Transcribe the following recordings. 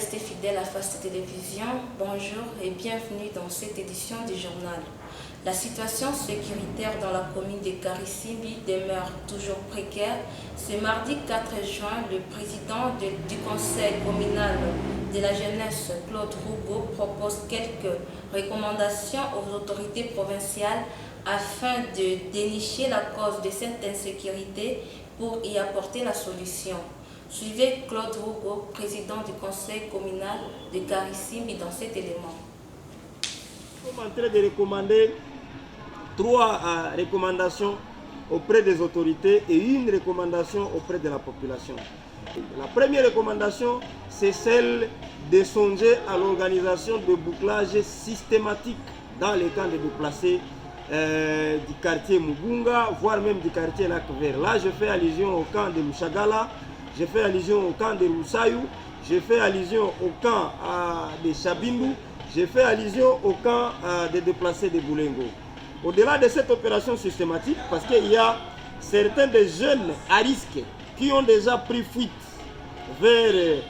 rester fidèles à Fast Télévision, bonjour et bienvenue dans cette édition du journal. La situation sécuritaire dans la commune de Karisimbi demeure toujours précaire. Ce mardi 4 juin, le président du conseil communal de la jeunesse, Claude Rougo, propose quelques recommandations aux autorités provinciales afin de dénicher la cause de cette insécurité pour y apporter la solution. Suivez Claude Rougo, président du conseil communal de Karisimbi, dans cet élément. Nous sommes en train de recommander 3 recommandations auprès des autorités et une recommandation auprès de la population. La première recommandation, c'est celle de songer à l'organisation de bouclage systématique dans les camps de déplacés du quartier Mugunga, voire même du quartier Lac Vert. Là, je fais allusion au camp de Mouchagala, je fais allusion au camp de Roussaïou, je fais allusion au camp de Chabindou, je fais allusion au camp des déplacés de Boulengo. Au-delà de cette opération systématique, parce qu'il y a certains des jeunes à risque qui ont déjà pris fuite vers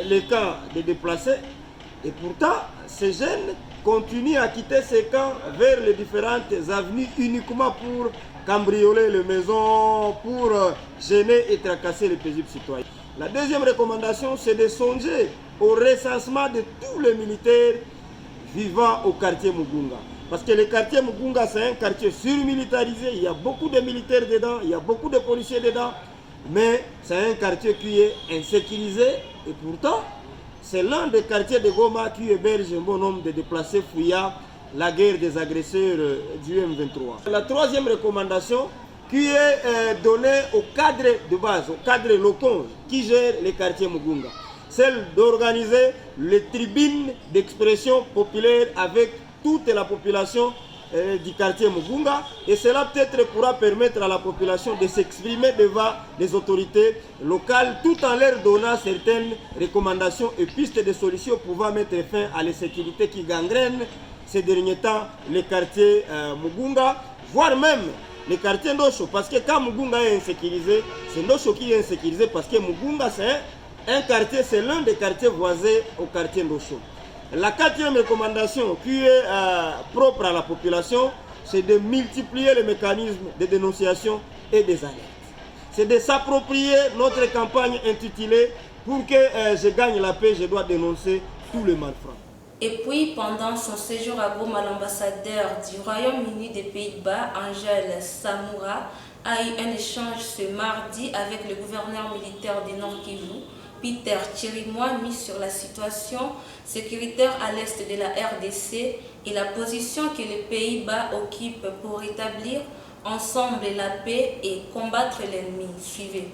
les camps des déplacés, et pourtant ces jeunes continuent à quitter ces camps vers les différentes avenues uniquement pour cambrioler les maisons, pour gêner et tracasser les paisibles citoyens. La deuxième recommandation, c'est de songer au recensement de tous les militaires vivant au quartier Mugunga. Parce que le quartier Mugunga, c'est un quartier surmilitarisé, il y a beaucoup de militaires dedans, il y a beaucoup de policiers dedans, mais c'est un quartier qui est insécurisé et pourtant, c'est l'un des quartiers de Goma qui héberge un bon nombre de déplacés fuyant la guerre des agresseurs du M23. La troisième recommandation qui est donnée au cadre de base, au cadre local qui gère les quartiers Mugunga, celle d'organiser les tribunes d'expression populaire avec toute la population du quartier Mugunga, et cela peut-être pourra permettre à la population de s'exprimer devant les autorités locales tout en leur donnant certaines recommandations et pistes de solutions pouvant mettre fin à l'insécurité qui gangrène ces derniers temps les quartiers Mugunga, voire même les quartiers Ndosho, parce que quand Mugunga est insécurisé, c'est Ndosho qui est insécurisé parce que Mugunga c'est un quartier, c'est l'un des quartiers voisins au quartier Ndosho. La quatrième recommandation qui est propre à la population, c'est de multiplier les mécanismes de dénonciation et des alertes. C'est de s'approprier notre campagne intitulée « Pour que je gagne la paix, je dois dénoncer tous les malfrats ». Et puis, pendant son séjour à Goma, l'ambassadeur du Royaume-Uni des Pays-Bas, Angèle Samoura, a eu un échange ce mardi avec le gouverneur militaire du Nord Kivu, Peter Chirimwa, mis sur la situation sécuritaire à l'est de la RDC et la position que les Pays-Bas occupent pour établir ensemble la paix et combattre l'ennemi. Suivez.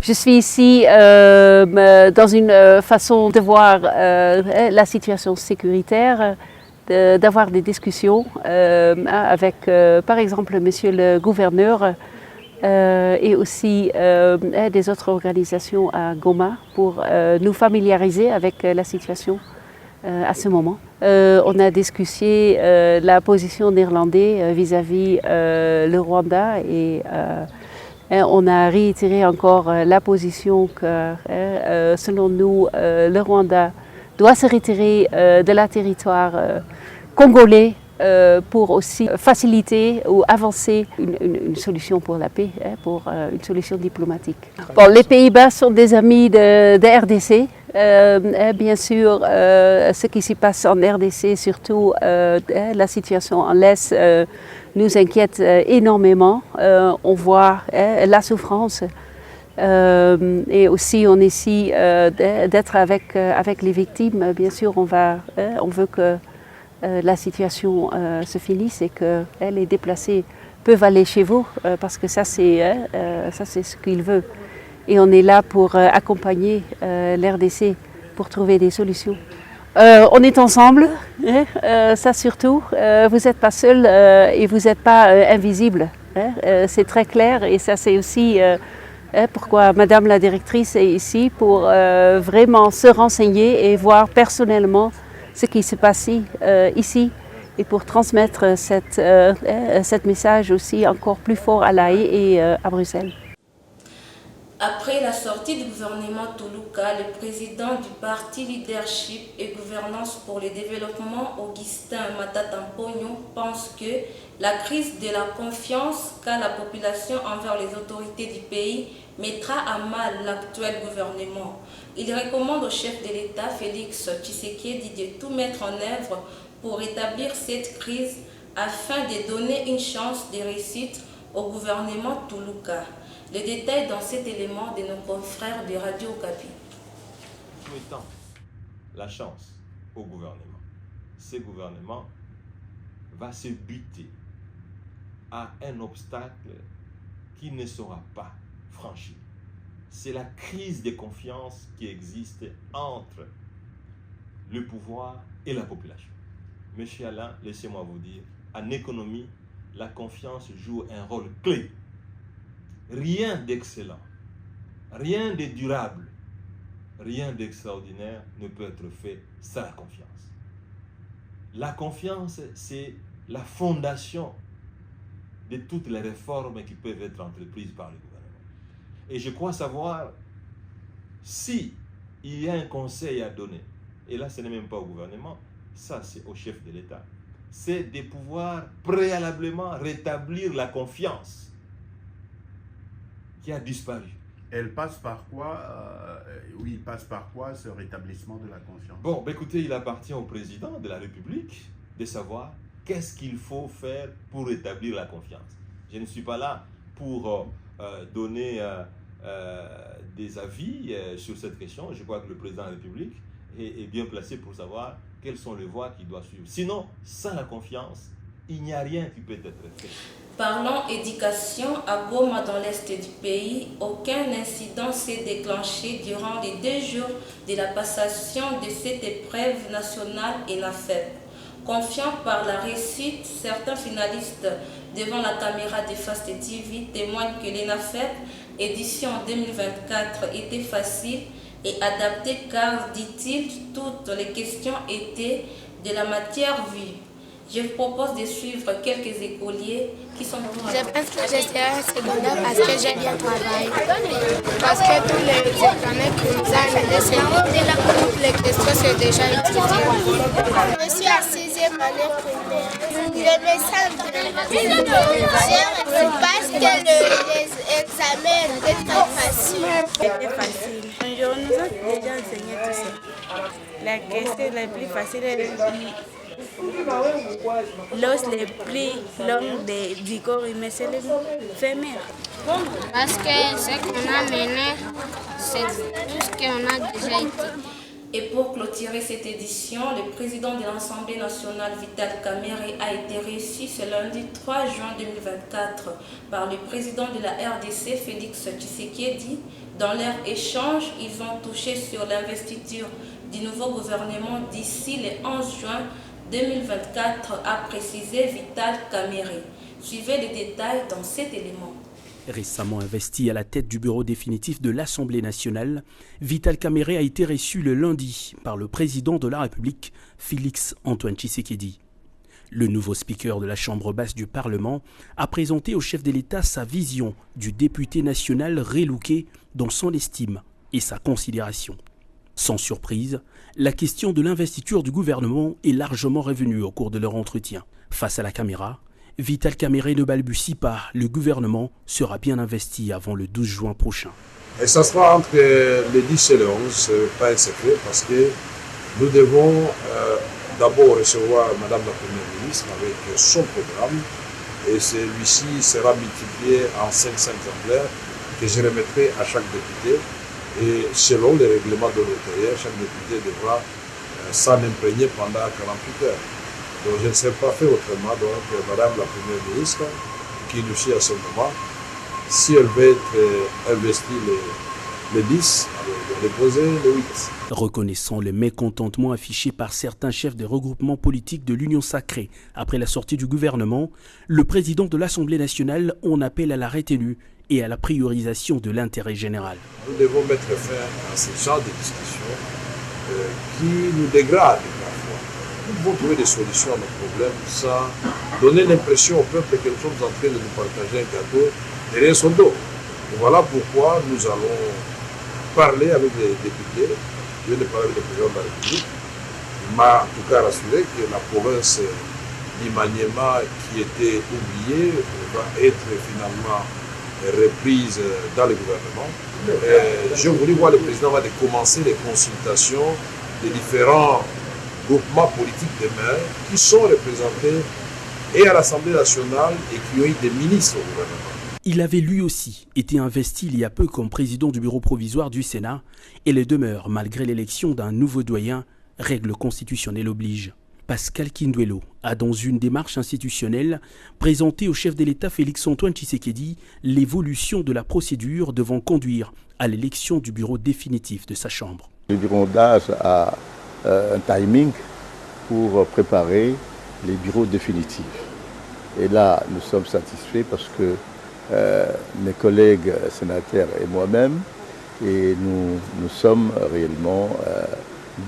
Je suis ici dans une façon de voir la situation sécuritaire, d'avoir des discussions avec, par exemple, monsieur le gouverneur et aussi des autres organisations à Goma pour nous familiariser avec la situation à ce moment. On a discuté la position néerlandaise vis-à-vis le Rwanda et on a réitéré encore la position que, selon nous, le Rwanda doit se retirer de la territoire congolais pour aussi faciliter ou avancer une solution pour la paix, pour une solution diplomatique. Bon, les Pays-Bas sont des amis de RDC. Bien sûr, ce qui se passe en RDC, surtout la situation en l'Est, nous inquiète énormément. On voit la souffrance et aussi on essaie d'être avec les victimes. Bien sûr, on veut que la situation se finisse et que les déplacés peuvent aller chez vous parce que ça c'est ce qu'ils veulent. Et on est là pour accompagner l'RDC pour trouver des solutions. On est ensemble, ça surtout. Vous n'êtes pas seul et vous n'êtes pas invisible. C'est très clair et ça c'est aussi pourquoi Madame la directrice est ici pour vraiment se renseigner et voir personnellement ce qui se passe ici et pour transmettre cette message aussi encore plus fort à La Haye et à Bruxelles. Après la sortie du gouvernement Toulouka, le président du parti Leadership et Gouvernance pour le Développement, Augustin Matata Mpogno, pense que la crise de la confiance qu'a la population envers les autorités du pays mettra à mal l'actuel gouvernement. Il recommande au chef de l'État, Félix Tshisekedi, de tout mettre en œuvre pour rétablir cette crise afin de donner une chance de réussite au gouvernement Toulouka. Les détails dans cet élément de nos confrères de Radio Okapi. Souhaitons la chance au gouvernement. Ce gouvernement va se buter à un obstacle qui ne sera pas franchi. C'est la crise de confiance qui existe entre le pouvoir et la population. Monsieur Alain, laissez-moi vous dire, en économie, la confiance joue un rôle clé. Rien d'excellent, rien de durable, rien d'extraordinaire ne peut être fait sans la confiance. La confiance, c'est la fondation de toutes les réformes qui peuvent être entreprises par le gouvernement. Et je crois savoir si il y a un conseil à donner, et là ce n'est même pas au gouvernement, ça c'est au chef de l'État, c'est de pouvoir préalablement rétablir la confiance qui a disparu. Elle passe par quoi oui, il passe par quoi ce rétablissement de la confiance? Bon, écoutez, il appartient au président de la République de savoir qu'est-ce qu'il faut faire pour rétablir la confiance. Je ne suis pas là pour donner des avis sur cette question. Je crois que le président de la République est bien placé pour savoir quelles sont les voies qu'il doit suivre. Sinon, sans la confiance, il n'y a rien qui peut être fait. Parlons éducation. À Goma, dans l'est du pays, aucun incident s'est déclenché durant les 2 jours de la passation de cette épreuve nationale ENAFEP. Confiants par la réussite, certains finalistes devant la caméra de Fast TV témoignent que l'ENAFEP édition 2024 était facile et adaptée car, dit-il, toutes les questions étaient de la matière vue. Je vous propose de suivre quelques écoliers qui sont... Je pense que je serai secondaire parce que j'ai bien travaillé. Parce que tous les examens que nous avons fait, toutes les questions sont déjà étudiées. Je suis à 6e année primaire. Je me sens bien. Parce que les examens étaient très faciles. C'était facile. Bonjour, nous avons déjà enseigné tout ça. La question la plus facile est l'os le plus long du corps humain, c'est le fémur. Parce que ce qu'on a mené, c'est tout ce qu'on a déjà été. Et pour clôturer cette édition, le président de l'Assemblée nationale, Vital Kamerhe, a été reçu ce lundi 3 juin 2024 par le président de la RDC, Félix Tshisekedi. Dans leur échange, ils ont touché sur l'investiture du nouveau gouvernement d'ici le 11 juin 2024, a précisé Vital Kamerhe. Suivez les détails dans cet élément. Récemment investi à la tête du bureau définitif de l'Assemblée nationale, Vital Kamerhe a été reçu le lundi par le président de la République, Félix Antoine Tshisekedi. Le nouveau speaker de la Chambre basse du Parlement a présenté au chef de l'État sa vision du député national relooké dans son estime et sa considération. Sans surprise, la question de l'investiture du gouvernement est largement revenue au cours de leur entretien. Face à la caméra, Vital Kamerhe ne balbutie pas, le gouvernement sera bien investi avant le 12 juin prochain. Et ça sera entre le 10 et le 11, ce n'est pas un secret, parce que nous devons d'abord recevoir Madame la Première ministre avec son programme, et celui-ci sera multiplié en 500 exemplaires que je remettrai à chaque député. Et selon les règlements de l'intérieur, chaque député devra s'en imprégner pendant 48 heures. Donc je ne sais pas fait autrement. Donc Madame la Première ministre, qui nous suit à ce moment, si elle veut être investie le 10, elle doit déposer le 8. Reconnaissant le mécontentement affiché par certains chefs des regroupements politiques de l'Union sacrée après la sortie du gouvernement, le président de l'Assemblée nationale en appelle à la retenue et à la priorisation de l'intérêt général. Nous devons mettre fin à ce genre de discussions qui nous dégradent parfois. Nous devons trouver des solutions à nos problèmes sans donner l'impression au peuple que nous sommes en train de nous partager un gâteau derrière son dos. Et voilà pourquoi nous allons parler avec les députés. Je viens de parler avec le président de la République. Il m'a en tout cas rassuré que la province d'Imaniema, qui était oubliée, va être finalement reprise dans le gouvernement. Je voulais voir le président va commencer les consultations des différents groupements politiques des maires qui sont représentés et à l'Assemblée nationale et qui ont eu des ministres au gouvernement. Il avait lui aussi été investi il y a peu comme président du bureau provisoire du Sénat et le demeure malgré l'élection d'un nouveau doyen, règle constitutionnelle oblige. Pascal Kinduelo a dans une démarche institutionnelle présenté au chef de l'État Félix-Antoine Tshisekedi l'évolution de la procédure devant conduire à l'élection du bureau définitif de sa chambre. Le bureau d'âge a un timing pour préparer les bureaux définitifs. Et là, nous sommes satisfaits parce que mes collègues sénateurs et moi-même, et nous sommes réellement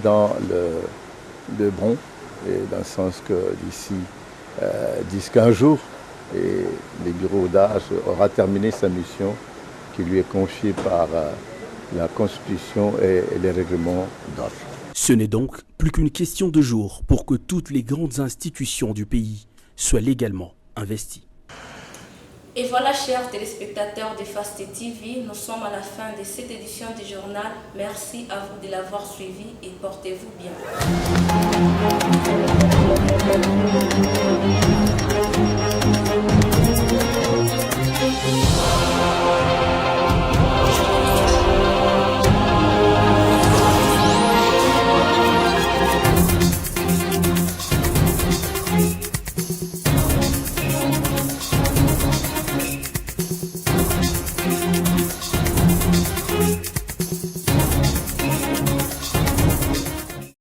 dans le bon, et dans le sens que d'ici 10-15 jours, et le bureau d'âge aura terminé sa mission qui lui est confiée par la Constitution et les règlements d'âge. Ce n'est donc plus qu'une question de jours pour que toutes les grandes institutions du pays soient légalement investies. Et voilà, chers téléspectateurs de Fast TV, nous sommes à la fin de cette édition du journal. Merci à vous de l'avoir suivi et portez-vous bien.